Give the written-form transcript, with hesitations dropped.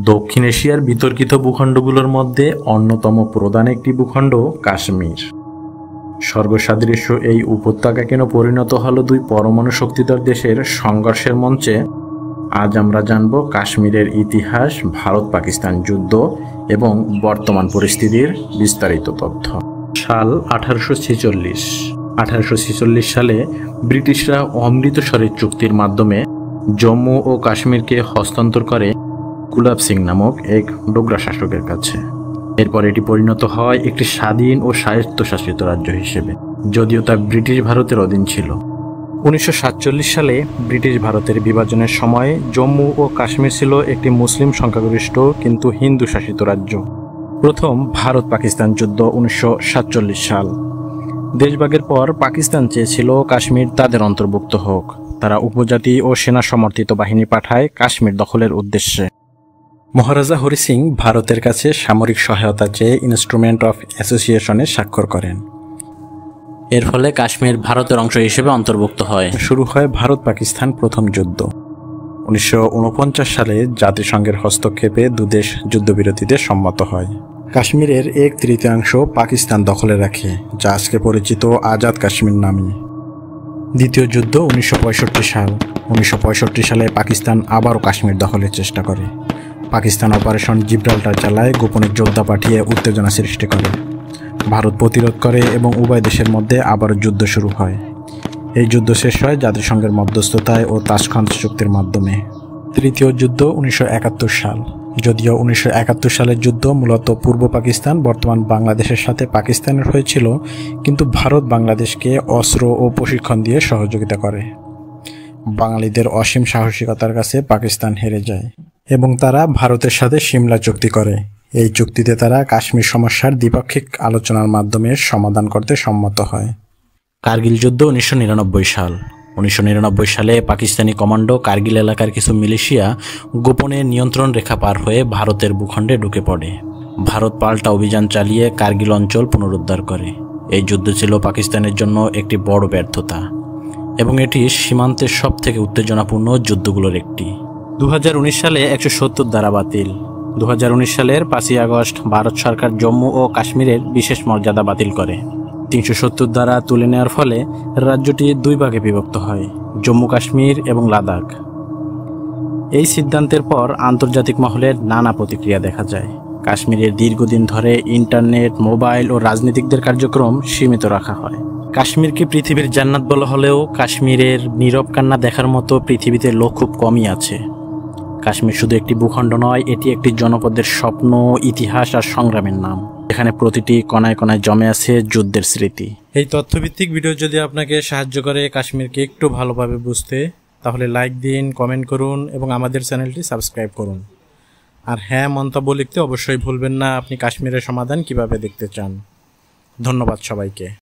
দক্ষিণ এশিয়ার বিতর্কিত ভূখণ্ডগুলোর মধ্যে অন্যতম প্রধান একটি ভূখণ্ড কাশ্মীর। সর্বসাদৃশ্য এই উপত্যকা কেন পরিণত হলো দুই পরমাণু শক্তিধর দেশের সংঘর্ষের মঞ্চে, আজ আমরা জানব কাশ্মীরের ইতিহাস, ভারত পাকিস্তান যুদ্ধ এবং বর্তমান পরিস্থিতির বিস্তারিত তথ্য। সাল 1846। 1846 সালে ব্রিটিশরা অমৃতসরের চুক্তির মাধ্যমে জম্মু ও কাশ্মীরকে হস্তান্তর করে গুলাব সিং নামক এক ডোগরা শাসকের কাছে। এরপর এটি পরিণত হয় একটি স্বাধীন ও স্বায়ত্তশাসিত রাজ্য হিসেবে, যদিও তা ব্রিটিশ ভারতের অধীন ছিল। 1947 সালে ব্রিটিশ ভারতের বিভাজনের সময় জম্মু ও কাশ্মীর ছিল একটি মুসলিম সংখ্যাগরিষ্ঠ কিন্তু হিন্দু শাসিত রাজ্য। প্রথম ভারত পাকিস্তান যুদ্ধ 1947 সাল। দেশভাগের পর পাকিস্তান চেয়েছিল কাশ্মীর তাদের অন্তর্ভুক্ত হোক। তারা উপজাতি ও সেনা সমর্থিত বাহিনী পাঠায় কাশ্মীর দখলের উদ্দেশ্যে। মহারাজা হরি সিং ভারতের কাছে সামরিক সহায়তা চেয়ে ইনস্ট্রুমেন্ট অফ অ্যাসোসিয়েশনে স্বাক্ষর করেন। এর ফলে কাশ্মীর ভারতের অংশ হিসেবে অন্তর্ভুক্ত হয়। শুরু হয় ভারত পাকিস্তান প্রথম যুদ্ধ। 1949 সালে জাতিসংঘের হস্তক্ষেপে দুদেশ যুদ্ধবিরতিতে সম্মত হয়। কাশ্মীরের 1/3 পাকিস্তান দখলে রাখে, যা আজকে পরিচিত আজাদ কাশ্মীর নামে। দ্বিতীয় যুদ্ধ 1965 সাল। 1965 সালে পাকিস্তান আবারও কাশ্মীর দখলের চেষ্টা করে। পাকিস্তান অপারেশন জিব্রাল্টার চালায়, গোপনে যোদ্ধা পাঠিয়ে উত্তেজনা সৃষ্টি করে। ভারত প্রতিরোধ করে এবং উভয় দেশের মধ্যে আবারও যুদ্ধ শুরু হয়। এই যুদ্ধ শেষ হয় জাতিসংঘের মধ্যস্থতায় ও তাশখান্ত চুক্তির মাধ্যমে। তৃতীয় যুদ্ধ 1971 সাল। যদিও 1971 সালের যুদ্ধ মূলত পূর্ব পাকিস্তান বর্তমান বাংলাদেশের সাথে পাকিস্তানের হয়েছিল, কিন্তু ভারত বাংলাদেশকে অস্ত্র ও প্রশিক্ষণ দিয়ে সহযোগিতা করে। বাঙালিদের অসীম সাহসিকতার কাছে পাকিস্তান হেরে যায় এবং তারা ভারতের সাথে সিমলা চুক্তি করে। এই চুক্তিতে তারা কাশ্মীর সমস্যার দ্বিপাক্ষিক আলোচনার মাধ্যমে সমাধান করতে সম্মত হয়। কার্গিল যুদ্ধ 1999 সাল। 1999 সালে পাকিস্তানি কমান্ডো কার্গিল এলাকার কিছু মিলিশিয়া গোপনে নিয়ন্ত্রণ রেখা পার হয়ে ভারতের ভূখণ্ডে ঢুকে পড়ে। ভারত পাল্টা অভিযান চালিয়ে কার্গিল অঞ্চল পুনরুদ্ধার করে। এই যুদ্ধ ছিল পাকিস্তানের জন্য একটি বড় ব্যর্থতা এবং এটি সীমান্তের সবথেকে উত্তেজনাপূর্ণ যুদ্ধগুলোর একটি। 2019 সালে 170 ধারা বাতিল। 2019 সালের 5ই আগস্ট ভারত সরকার জম্মু ও কাশ্মীরের বিশেষ মর্যাদা বাতিল করে। 370 ধারা তুলে নেওয়ার ফলে রাজ্যটি দুই ভাগে বিভক্ত হয়, জম্মু কাশ্মীর এবং লাদাখ। এই সিদ্ধান্তের পর আন্তর্জাতিক মহলের নানা প্রতিক্রিয়া দেখা যায়। কাশ্মীরের দীর্ঘদিন ধরে ইন্টারনেট, মোবাইল ও রাজনীতিকদের কার্যক্রম সীমিত রাখা হয়। কাশ্মীরকে পৃথিবীর জান্নাত বলা হলেও কাশ্মীরের নীরব কান্না দেখার মতো পৃথিবীতে লোক খুব কমই আছে। কাশ্মীর শুধু একটি ভূখণ্ড নয়, এটি একটি জনপদের স্বপ্ন, ইতিহাস আর সংগ্রামের নাম। এখানে প্রতিটি কোনায় কোনায় জমে আছে যুদ্ধের স্মৃতি। এই তথ্যভিত্তিক ভিডিও যদি আপনাকে সাহায্য করে কাশ্মীরকে একটু ভালোভাবে বুঝতে, তাহলে লাইক দিন, কমেন্ট করুন এবং আমাদের চ্যানেলটি সাবস্ক্রাইব করুন। আর হ্যাঁ, মন্তব্য লিখতে অবশ্যই ভুলবেন না আপনি কাশ্মীরের সমাধান কিভাবে দেখতে চান। ধন্যবাদ সবাইকে।